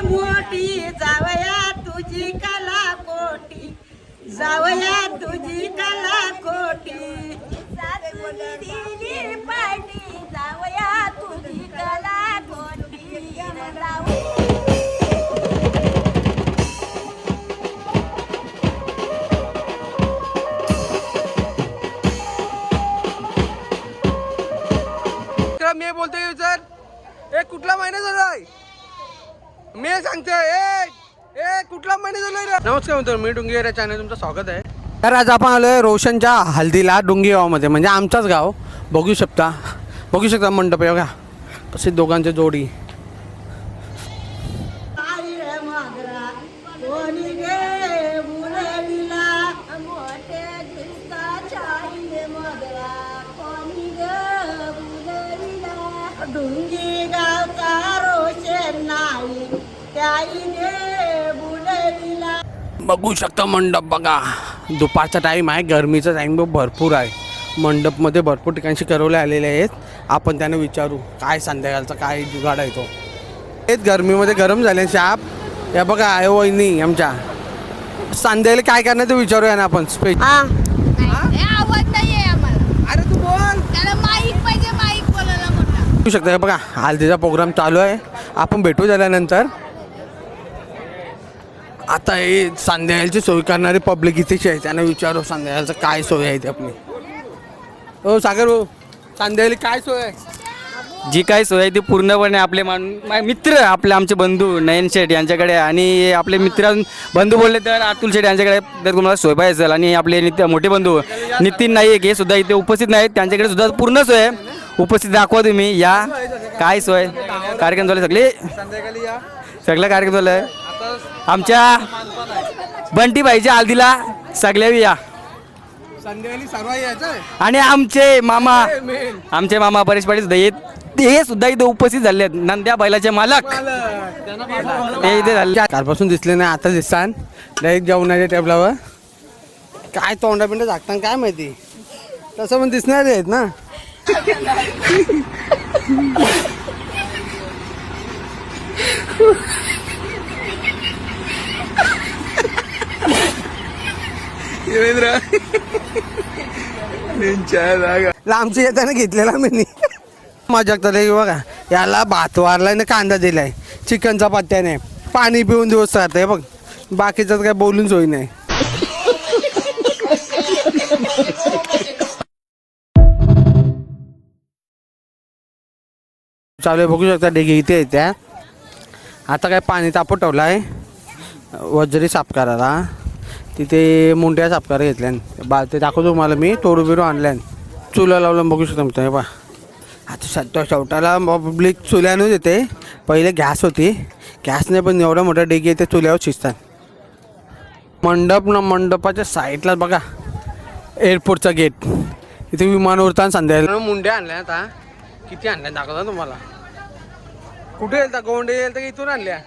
मोठी जावया तुझी कला कोटी, जावया तुझी कला कोटी, दिली पाटी जावया तुझी कला कोटी, मी बोलतोय सर ए कुठला महिना झालाय मी सांगते ए कुठला महिना झालाय. नमस्कार मित्रांनो, मी डुंगी या चॅनल तुमचं स्वागत आहे. तर आज आपण आलोय रोशनच्या हल्दीला डुंगी गावामध्ये, म्हणजे आमचाच गाव. बघू शकता मंडप आहे बघा, कसे दोघांची जोडी. डुंगी गावचा रोशन नाही त्याईने बुडविला. बघू शकता मंडप बघा, दुपारचा टाईम आहे, गरमीचा टाईम भरपूर आहे. मंडपमध्ये भरपूर ठिकाणशी करवले आलेले आहेत. आपण त्यांना विचारू काय संध्याकाळचा काय जुगाड आहे तो. हेच गरमीमध्ये गरम झाले शाप. या बघा आहे वहिनी आमच्या, संध्याकाळी काय करणार ते विचारूया ना आपण. आवाज नाहीये आम्हाला. अरे तू बोल. त्याला माईक पाहिजे, माईक बोलायला मोठा. बघू शकता हे बघा, हल्दीचा प्रोग्राम चालू आहे. आपण भेटू झाल्यानंतर. आता हे संध्याकाळची सोय करणारी पब्लिक इथेच आहे, त्यांना विचारू संध्याकाळचं काय सोय आहे ते आपली. हो सागर भाऊ, संध्याकाळी काय सोय आहे? जी काय सोय आहे ती पूर्णपणे आपले मित्र, आमचे बंधू नयन शेठ यांच्याकडे, आणि आपले मित्र बंधू बोलले तर अतुल शेठ यांच्याकडे तर तुम्हाला सोय पाहिजे असेल. आणि आपले मोठे बंधू नितीन नाईक हे सुद्धा इथे उपस्थित नाहीत, त्यांच्याकडे सुद्धा पूर्ण सोय आहे. उपस्थित दाखवा तुम्ही या काय सोय. कार्यक्रम झाले सगळे कार्यक्रम झाले. आमच्या बंटी भाईच्या हल्दीला सगळ्यावी या. संध्याकाळी सर्व यायचं. आणि आमचे मामा परेश पाटील सुद्धा येत, हे सुद्धा इथे उपस्थित झाले आहेत. नंद्या बैलाचे मालक ते इथे झाले. कालपासून दिसले नाही, आता दिसतान डायरेक्ट जेवणाच्या टेबलावर. काय तोंडा पिंड झाकताना काय माहिती, तसं पण दिसणार आहेत ना. लांबची येताना घेतलेला मी मजा बघा. याला भात वारलाय ना कांदा दिलाय, चिकनचा पत्त्याने पाणी पिऊन दिवस राहत बघ. बाकीचं काय बोलून सोय नाही. चालू आहे, बघू शकता डेगे इथे येत्या. आता काय पाणी तापत ठेवलं आहे वजरी साफ करायला. तिथे मुंड्या साफ करायला घेतल्या. ते दाखवतो तुम्हाला मी. तोडू बिरू आणल्यान, चुला लावलं बघू शकता मित्र. बा आता सध्या शेवटाला पब्लिक चुल्यानंच येते. पहिले गॅस होती, गॅसने पण एवढ्या मोठ्या डेगी येते चुल्यावर शिजतात. मंडपाच्या साईडला बघा एअरपोर्टचा गेट. इथे विमान उडताना संध्याकाळी मुंड्या आणल्या. आता किती आणल्या दाखवता तुम्हाला. कुठे येईल गोंडे येईल तर इथून आणल्या.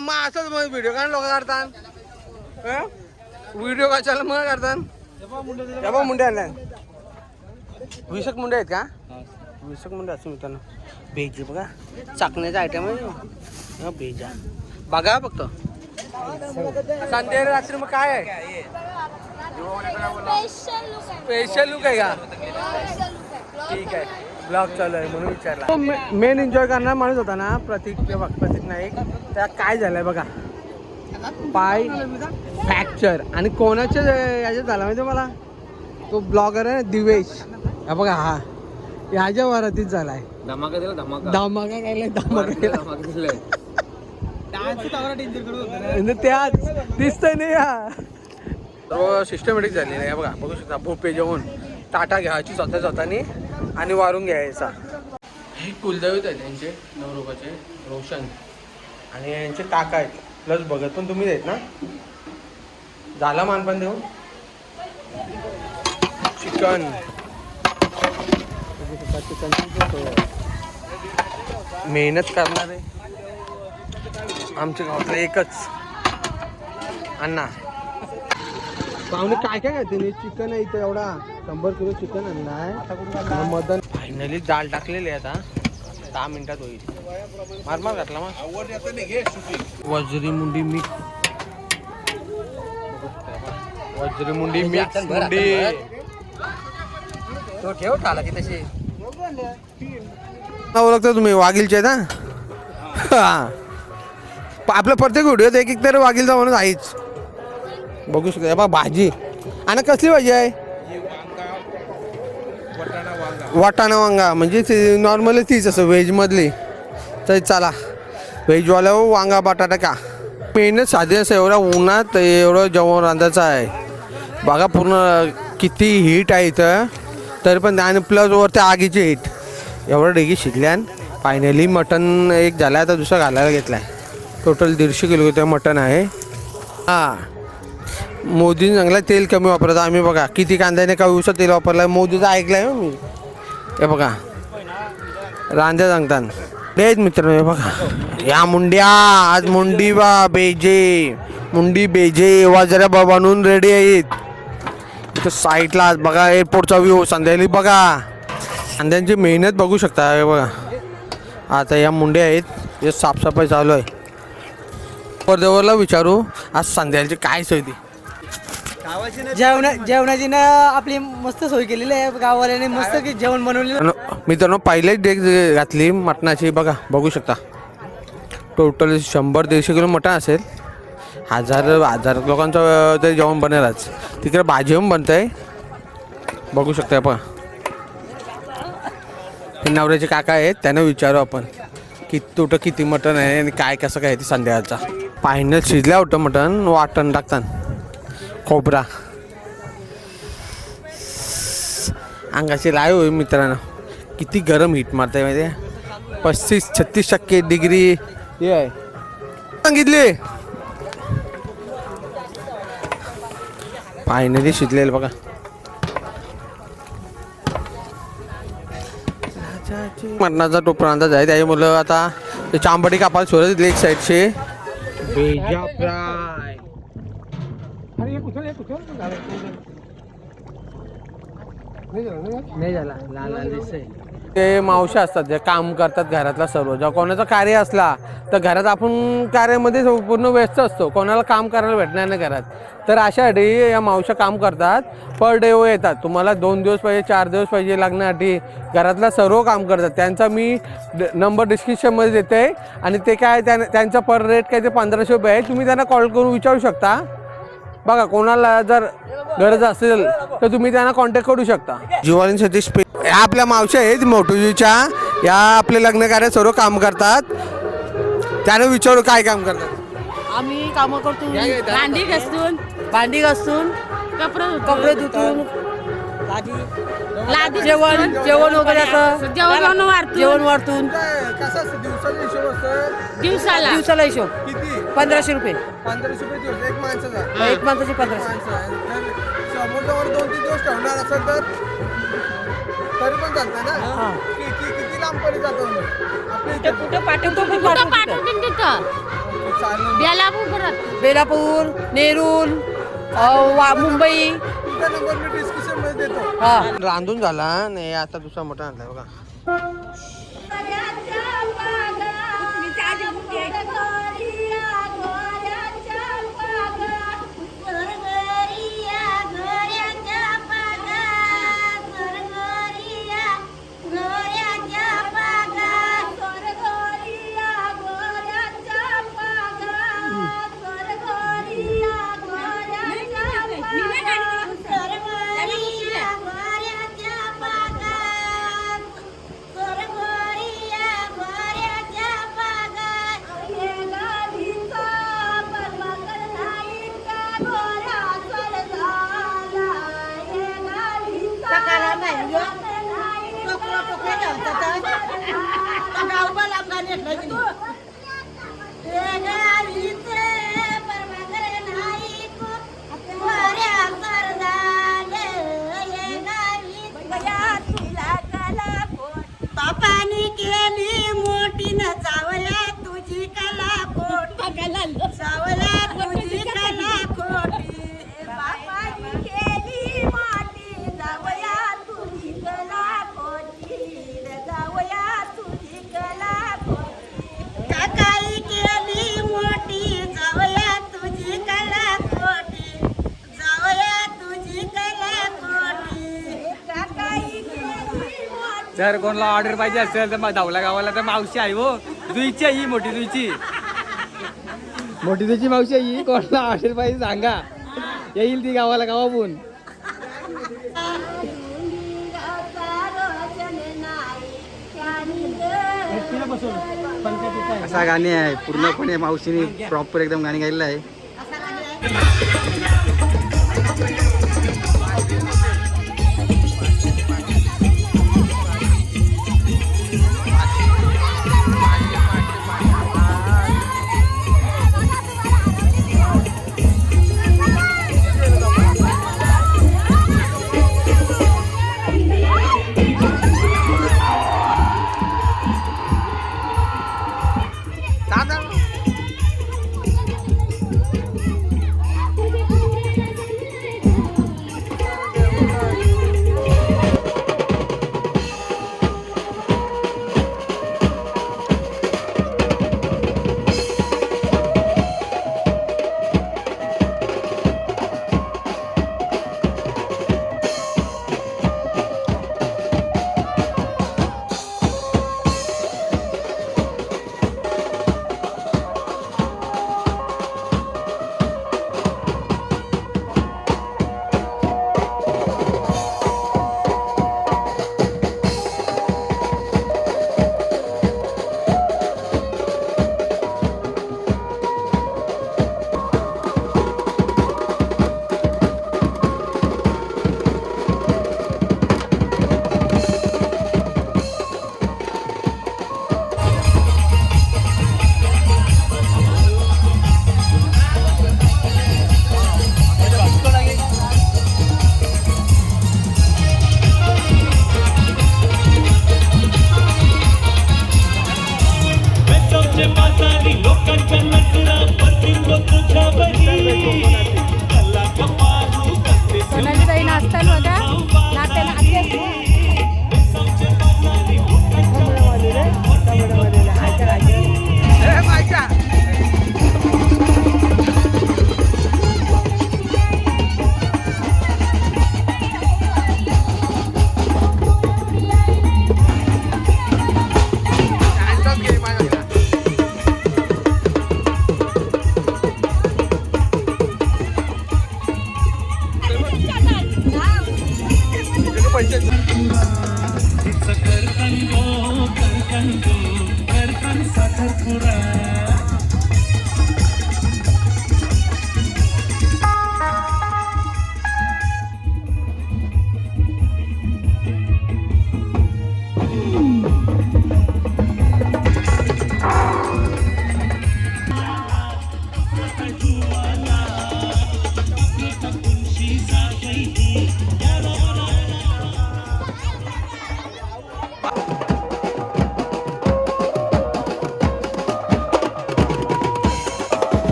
मग असंच मग व्हिडिओ काय लोक काढतात, व्हिडिओ कशाला मग काढतात. मुंड्या आणल्या. विसक मुंड्या आहेत का? विसक मुंड्या असं मित्रांनो. भेजी बघा, चाकण्याचा आयटम आहे भेजा बघा फक्त. संध्याकाळी रात्री मग काय आहे स्पेशल लुक आहे का? ठीक आहे, ब्लॉग चालू आहे म्हणून विचारला. मेन एन्जॉय करणार माणूस होता ना प्रतीक नाईक. त्या काय झालंय बघा, पाय फ्रॅक्चर. आणि कोणाच्या याच्यात झाला माहिती मला, तो ब्लॉगर आहे ना दिवेश. हा बघा, हा याच्या वरातीच झालाय. धमाका केलाय. त्याच दिसतंय नाही या सर्व सिस्टमॅटिक झालेलं आहे बघा. बघू शकता भोपे जेवण टाटा घ्यायची स्वतःनी आणि वारून घ्यायचा. हे कुलदैवत आहे त्यांचे नवरोबाचे रोशन, आणि यांचे काका आहेत प्लस बघत पण तुम्ही आहेत ना. झाला मानपान देऊन चिकन मेहनत करणारे आमच्या गावातलं एकच अण्णा. पाहुणे काय काय खाते. चिकन आहे इथं एवढा 100 किलो चिकन आणलाय. मदन फायनली डाळ टाकलेली आहे आता. 10 मिनिटात होईल. मारमार घातला मग वजरी मुंडी मिक्स. वजरी मुंडी मिक्स मुंडी तो ठेव ठाला की तशी ओळखता तुम्ही वाघीलचे ना. आपल्या प्रत्येक व्हिडिओत एक एक तरी वाघीलचा म्हणून आहेच. बघू शकता बा भाजी. आणि कसली भाजी आहे? वाटाणा वांगा. म्हणजे नॉर्मली तीच असं व्हेजमधली. तर चला व्हेजवाल्या वांगा बटाटा का मेहनत साधी असं एवढ्या उन्हात एवढं जेवण रांधायचं आहे. बघा पूर्ण किती हीट आहे इथं. तरी पण आणि प्लस वरती आगीची हीट. एवढं डेगी शिजल्यान फायनली मटन एक झालं. आता दुसरा घालायला घेतला आहे. टोटल 150 किलो मटन आहे. हां मोदीने चांगला तेल कमी वापरतो. आम्ही बघा किती कांद्याने का दिवसात तेल वापरलं आहे. मोदीचं ऐकलं आहे मी. हे बघा रांध्या सांगतात तेच मित्रांनो. हे बघा या मुंड्या आज मुंडी बा बेजे मुंडी बेजे वाजऱ्या बनवून रेडी आहेत. इथं साईडला आज बघा एअरपोर्टचा व्ह्यू संध्याकाळी बघा. कांद्यांची मेहनत बघू शकता. हे बघा आता या मुंड्या आहेत. हे साफसफाई चालू आहे. परदेवरला विचारू आज संध्याकाळची काय सोय ती. जेवणाची ना आपली मस्त सोय केलेली आहे. गाववाल्याने मस्त की जेवण बनवलेलं. मित्रांनो पहिलेच डेक घातली मटणाची. बघा बघू शकता टोटल 100-150 किलो मटण असेल. हजार लोकांचं तरी जेवण बनेलच. तिकडे भाजी पण बनत आहे. बघू शकता आपण. हे नवऱ्याचे काका आहेत त्यांना विचारू आपण किती मटण आहे आणि काय कसं काय ते संध्याकाळचा. पाहिलं शिजल्या होतं मटण. वाटण टाकतात खोबरा अंगाची लाय होईल मित्रांनो. किती गरम हीट मारताय माहिती आहे. 35-36 डिग्री हे आहे सांगितले. फायनली शिजलेलं बघा. मटणाचा टोपरा अंदाज आहे. त्याची मुलं आता चांबडी कापायला सोडत एक साईडचे बेजा फ्राय. नाही झाला लाल लाल दिसतंय. ते मावशी असतात जे काम करतात घरातला सर्व. जेव्हा कोणाचा कार्य असला तर घरात आपण कार्यामध्ये पूर्ण व्यस्त असतो. कोणाला काम करायला भेटणार नाही घरात. तर अशासाठी या मावशा काम करतात. पर डे येतात. तुम्हाला 2 दिवस पाहिजे 4 दिवस पाहिजे लागण्यासाठी घरातला सर्व काम करतात. त्यांचा मी नंबर डिस्क्रिप्शनमध्ये देते. आणि ते काय त्यांचा पर रेट काय ते 1500 रुपये आहे. तुम्ही त्यांना कॉल करून विचारू शकता. बघा कोणाला जर गरज असेल तर तुम्ही त्यांना कॉन्टॅक्ट करू शकता. जीवालींसाठी या आपल्या मावशी आहेत मोठूजीच्या. या आपले लग्न कार्य सर्व काम करतात. त्याने विचारू काय काम करतात. आम्ही कामं करतो. भांडी घासून कपडे धुतून जेवण वगैरे असं जेवण वाढतून दिवसाला हिशोब 1500 रुपये. 1500 रुपये दिवस एक माणसाचा. एक माणसाची 1500. समोरच्यावर 2-3 दिवस ठेवणार असेल तर तरी पण चालतं ना. किती लांब पर्यंत जातो कुठे पाठवतो बेलापूर नेरूल मुंबई. नंबर मी डिस्क्रिप्शन मध्ये देतो. रांधून झाला नाही आता दुसरा मोठा आणलाय बघा. बापानी केली मोठी न जावया तुझी कला खोटी. जावया तुझी कला खोटी. बापानी केली मोठी जावया तुझी कला खोटी. जावया तुझी कला जर कोणाला ऑर्डर पाहिजे असेल तर धावला गावाला तर मावशी आहे हो. जुईची आहे ही, मोठी जुईची मावशी आहे ही. कोणाला ऑर्डर पाहिजे सांगा, येईल ती गावाला गावाहून. असा गाणी आहे पूर्णपणे मावशीने प्रॉपर एकदम गाणी गायलेलं आहे.